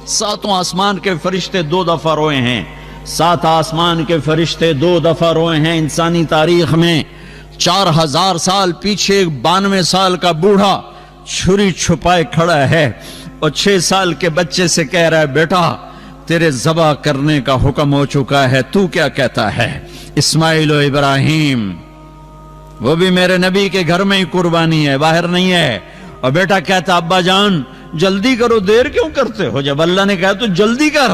ساتوں آسمان کے فرشتے 2 دفعہ روئے ہیں، 7 آسمان کے فرشتے 2 دفعہ روئے ہیں انسانی تاریخ میں۔ 4000 سال پیچھے 92 سال کا بوڑھا چھری چھپائے کھڑا ہے اور 6 سال کے بچے سے کہہ رہا ہے بیٹا تیرے ذبح کرنے کا حکم ہو چکا ہے، تو کیا کہتا ہے؟ اسماعیل و ابراہیم، وہ بھی میرے نبی کے گھر میں ہی قربانی ہے، باہر نہیں ہے۔ اور بیٹا کہتا ابا جان جلدی کرو، دیر کیوں کرتے ہو؟ جب اللہ نے کہا تو جلدی کر۔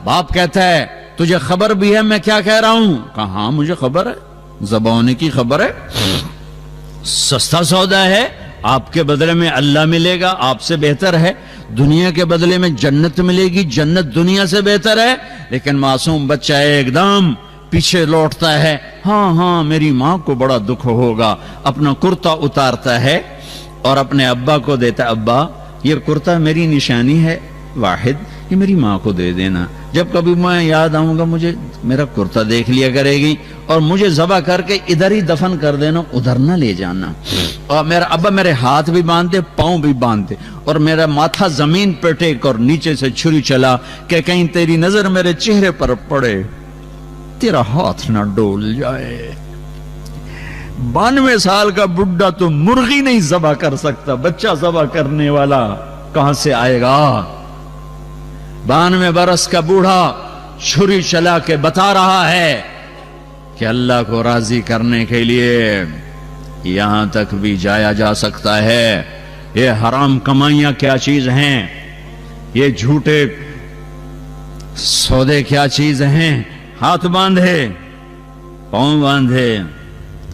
باپ کہتا ہے تجھے خبر بھی ہے میں کیا کہہ رہا ہوں؟ کہا ہاں مجھے خبر ہے، ذبح ہونے کی خبر ہے، سستا سودا ہے، آپ کے بدلے میں اللہ ملے گا، آپ سے بہتر ہے، دنیا کے بدلے میں جنت ملے گی، جنت دنیا سے بہتر ہے۔ لیکن معصوم بچہ ایک دم پیچھے لوٹتا ہے، ہاں ہاں میری ماں کو بڑا دکھ ہوگا، اپنا کرتا اتارتا ہے اور اپنے ابا کو دیتا، ابا یہ کرتا میری نشانی ہے واحد، یہ میری ماں کو دے دینا، جب کبھی میں یاد آؤں گا مجھے میرا کرتا دیکھ لیا کرے گی، اور مجھے ذبح کر کے ادھر ہی دفن کر دینا، ادھر نہ لے جانا۔ اور میرا ابا میرے ہاتھ بھی باندھ دے، پاؤں بھی باندھ دے، اور میرا ماتھا زمین پہ ٹیک اور نیچے سے چھری چلا کہ کہیں تیری نظر میرے چہرے پر پڑے، تیرا ہاتھ نہ ڈول جائے۔ 92 سال کا بڈھا تو مرغی نہیں ذبح کر سکتا، بچہ ذبح کرنے والا کہاں سے آئے گا؟ 92 برس کا بوڑھا چھری چلا کے بتا رہا ہے کہ اللہ کو راضی کرنے کے لیے یہاں تک بھی جایا جا سکتا ہے۔ یہ حرام کمائیاں کیا چیز ہیں، یہ جھوٹے سودے کیا چیز ہیں۔ ہاتھ باندھے، پاؤں باندھے،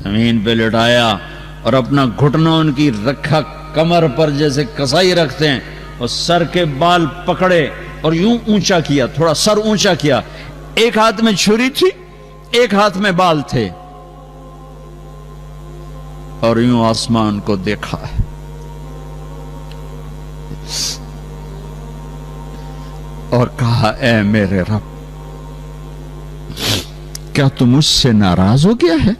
زمین پہ لٹایا اور اپنا گھٹنا ان کی رکھا کمر پر جیسے کسائی رکھتے ہیں، اور سر کے بال پکڑے اور یوں اونچا کیا، تھوڑا سر اونچا کیا، ایک ہاتھ میں چھری تھی ایک ہاتھ میں بال تھے، اور یوں آسمان کو دیکھا ہے۔ اور کہا اے میرے رب، کیا تم مجھ سے ناراض ہو گیا ہے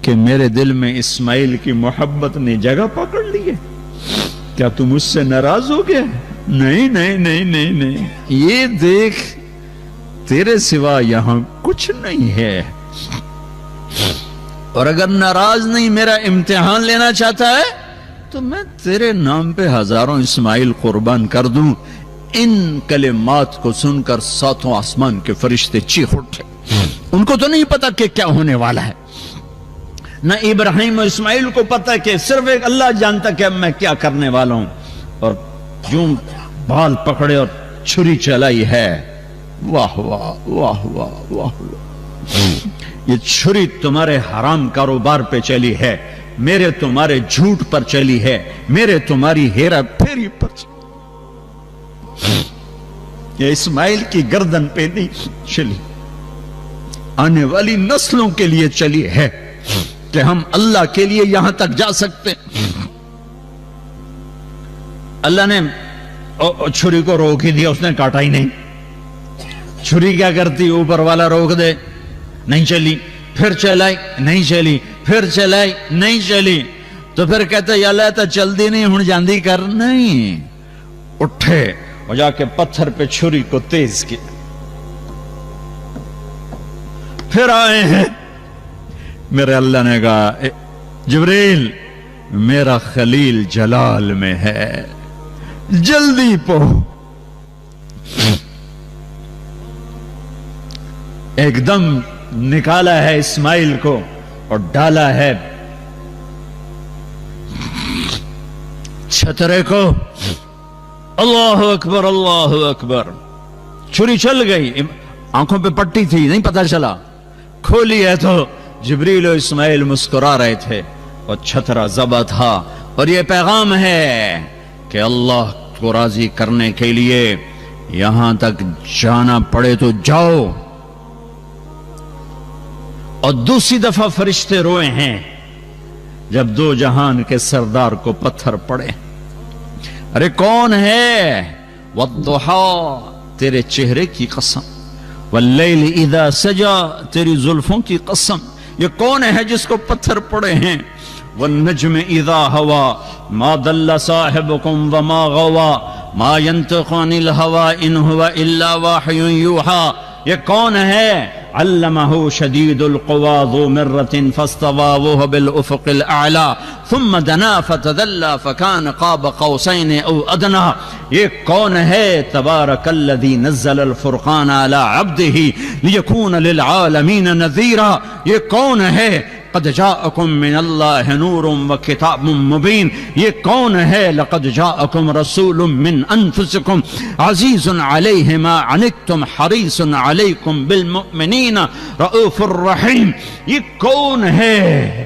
کہ میرے دل میں اسماعیل کی محبت نے جگہ پکڑ لی ہے؟ کیا تم مجھ سے ناراض ہو گیا؟ نہیں نہیں نہیں نہیں نہیں، یہ دیکھ تیرے سوا یہاں کچھ نہیں ہے، اور اگر ناراض نہیں میرا امتحان لینا چاہتا ہے تو میں تیرے نام پہ ہزاروں اسماعیل قربان کر دوں۔ ان کلمات کو سن کر 7 آسمان کے فرشتے چیخ اٹھے۔ ان کو تو نہیں پتا کہ کیا ہونے والا ہے، نہ ابراہیم اور اسماعیل کو پتا کہ صرف ایک اللہ جانتا کہ اب میں کیا کرنے والا ہوں، اور یوں بال پکڑے اور چھری چلائی ہے۔ واہ واہ واہ واہ واہ، یہ چھری تمہارے حرام کاروبار پہ چلی ہے، میرے تمہارے جھوٹ پر چلی ہے، میرے تمہاری ہیرا پھیری پر چلی، یہ اسماعیل کی گردن پہ نہیں چلی، آنے والی نسلوں کے لیے چلی ہے کہ ہم اللہ کے لیے یہاں تک جا سکتے ہیں۔ اللہ نے چھری کو روک ہی دیا، اس نے کاٹا ہی نہیں۔ چھری کیا کرتی؟ اوپر والا روک دے، نہیں چلی، پھر چلائی نہیں چلی، پھر چلائی نہیں چلی، تو پھر کہتے یا اللہ تا چل دی نہیں ہن جاندی کر، نہیں، اٹھے اور جا کے پتھر پہ چھری کو تیز کیا، پھر آئے ہیں۔ میرے اللہ نے کہا جبریل میرا خلیل جلال میں ہے، جلدی پہنچ۔ ایک دم نکالا ہے اسماعیل کو اور ڈالا ہے چھترے کو۔ اللہ اکبر اللہ اکبر، چھری چل گئی، آنکھوں پہ پٹی تھی نہیں پتا چلا، کھولی ہے تو جبریل و اسماعیل مسکرا رہے تھے اور چھترا ذبح تھا۔ اور یہ پیغام ہے کہ اللہ کو راضی کرنے کے لیے یہاں تک جانا پڑے تو جاؤ۔ اور دوسری دفعہ فرشتے روئے ہیں جب 2 جہان کے سردار کو پتھر پڑے۔ ارے کون ہے؟ والضحى تیرے چہرے کی قسم، واللیل اذا سجا تیری زلفوں کی قسم، یہ کون ہے جس کو پتھر پڑے ہیں؟ والنجم اذا ہوا ما ضل صاحبکم وما غوا ما ينطق عن الهوى إن هو إلا وحي يوحى. یہ کون ہے؟ علمہ شدید القوى ذو مرة فاستوى وهو بالأفق الأعلى ثم دنا فتدلى فكان قاب قوسين أو أدنى. یہ کون ہے؟ تبارک الذی نزل الفرقان على عبده ليكون للعالمین نذیرا. یہ کون ہے؟ قد جاءکم من اللہ نور وکتاب مبین. یہ کون ہے؟ لقد جاءکم رسول من انفسکم عزیز علیہ ما عنتم حریص علیکم بالمؤمنین رؤوف الرحیم. یہ کون ہے؟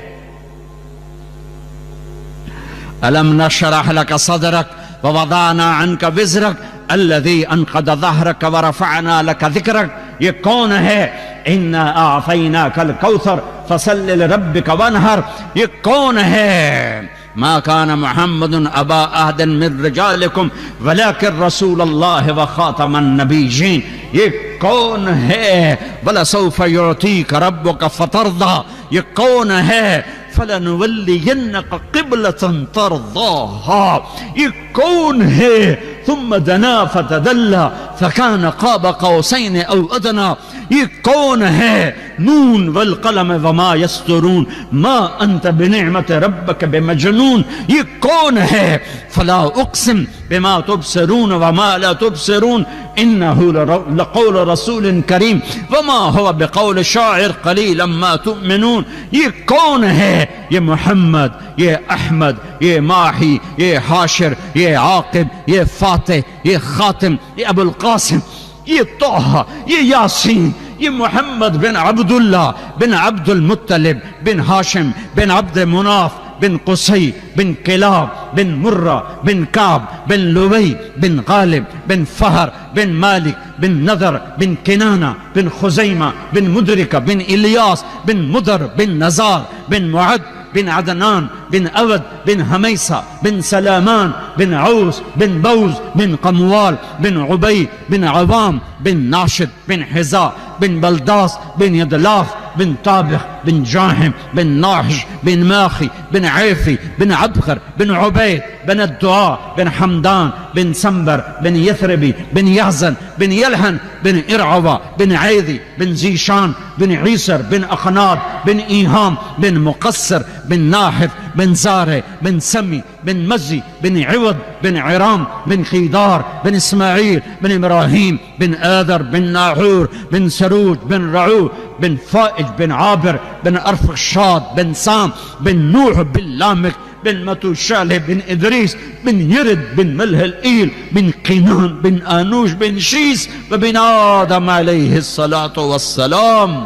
الم نشرح لك صدرك ووضعنا عنك وزرك الذي انقض ظهرك ورفعنا لك ذكرك. یہ کون ہے؟ انا اعطیناک الکوثر فصل لربک وانحر. یہ کون ہے؟ ما كان محمد ابا احد من رجالکم ولكن رسول اللہ وخاتم النبیین. یہ کون ہے؟ ولسوف یعطیک ربک فترضی. یہ کون ہے؟ فلنولینک قبلة ترضاها. یہ کون ہے؟ ثم دنا فتدلى فكان قاب قوسين او ادنى. یہ کون ہے؟ نون والقلم وما يسطرون ما انت بنعمت ربك بمجنون. یہ کون ہے؟ فلا اقسم بما تبصرون وما لا تبصرون انه لقول رسول کریم وما هو بقول شاعر قلیلا ما تؤمنون. یہ کون ہے؟ یہ محمد، یہ احمد، یہ ماہی، یہ حاشر، یہ عاقب، یہ فاتح، یہ خاتم، یہ ابو القاسم، یہ طہ، یہ یاسین، یہ محمد بن عبداللہ بن عبد المطلب بن ہاشم بن عبد مناف بن قصی بن کلاب بن مرہ بن کعب بن لوی بن غالب بن فہر بن مالک بن نذر بن کنانہ بن خزیمہ بن مدرکہ بن الیاس بن مدر بن نزار بن معد بن عدنان بن اود بن حمیسہ بن سلامان بن عوس بن بوز بن قموال بن عبی بن عوام بن ناشد بن حزا بن بلداس بن يدلاف بن طابخ بن جاهم بن ناحج بن ماخي بن عيفي بن عبخر بن عبيد بن الدعاء بن حمدان بن سنبر بن يثربي بن يحزن بن يلحن بن إرعوى بن عيذي بن زيشان بن عيسر بن أخناد بن إيهام بن مقصر بن ناحف بن زارع بن سمي بن مزي بن عوض بن عرام بن خيدار بن إسماعيل بن إبراهيم بن آذر بن ناحور بن سروج بن رعو بن فائج بن عابر بن أرفخشاد بن سام بن نوح بن لامك بن متوشالح بن إدريس بن يرد بن ملح الإيل بن قينان بن آنوش بن شيس وبن آدم عليه الصلاة والسلام.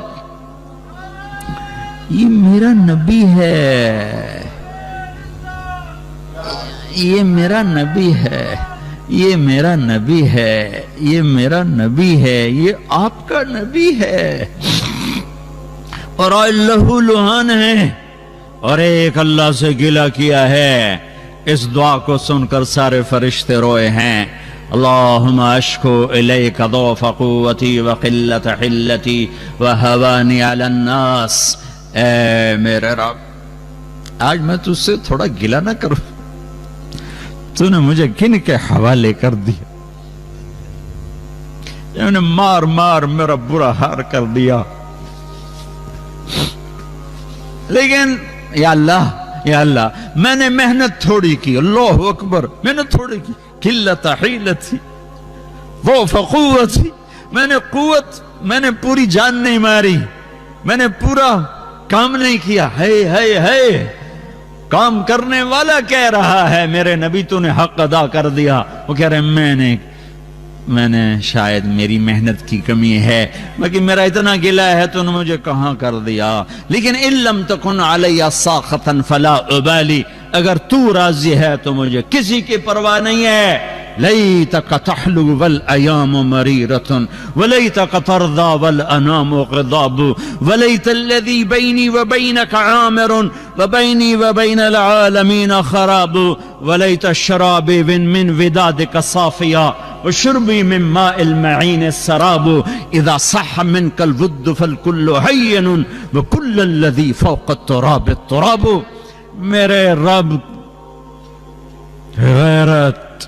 یہ میرا نبی ہے، یہ میرا نبی ہے، یہ میرا نبی ہے، یہ میرا نبی ہے، یہ آپ کا نبی ہے. اور اللہ لہان ہے اور ایک اللہ سے گلہ کیا ہے. اس دعا کو سن کر سارے فرشتے روئے ہیں. اللہم اشکو الیک ضعف قوتی وقلت حلتی وہوانی علی الناس. اے میرے رب، آج میں تجھ سے تھوڑا گلہ نہ کروں، تو نے مجھے کن کے حوالے کر دیا، انہوں نے مار مار میرا برا حال کر دیا. لیکن یا اللہ میں نے محنت تھوڑی کی، اللہ اکبر، محنت تھوڑی کی، قلت حیلتی ضعف قوتی، میں نے قوت، میں نے پوری جان نہیں ماری، میں نے پورا کام نہیں کیا. ہے کام کرنے والا کہہ رہا ہے میرے نبی تو نے حق ادا کر دیا. وہ کہہ رہے میں نے شاید میری محنت کی کمی ہے، لیکن میرا اتنا گلہ ہے تو نے مجھے کہاں کر دیا. لیکن ان لم تکن علی ساخطا فلا ابالی، اگر تو راضی ہے تو مجھے کسی کی پرواہ نہیں ہے. لیتک تحلو والایام مریرۃ ولیتک ترضی والانام غضاب ولیت الذی بینی وبینک عامر وبینی وبین العالمین خراب ولیت الشراب من ودادک صافیا وشربی من ماء المعین السراب اذا صح منک الود فالکل حین وکل الذی فوق التراب التراب. میرے رب غیرت،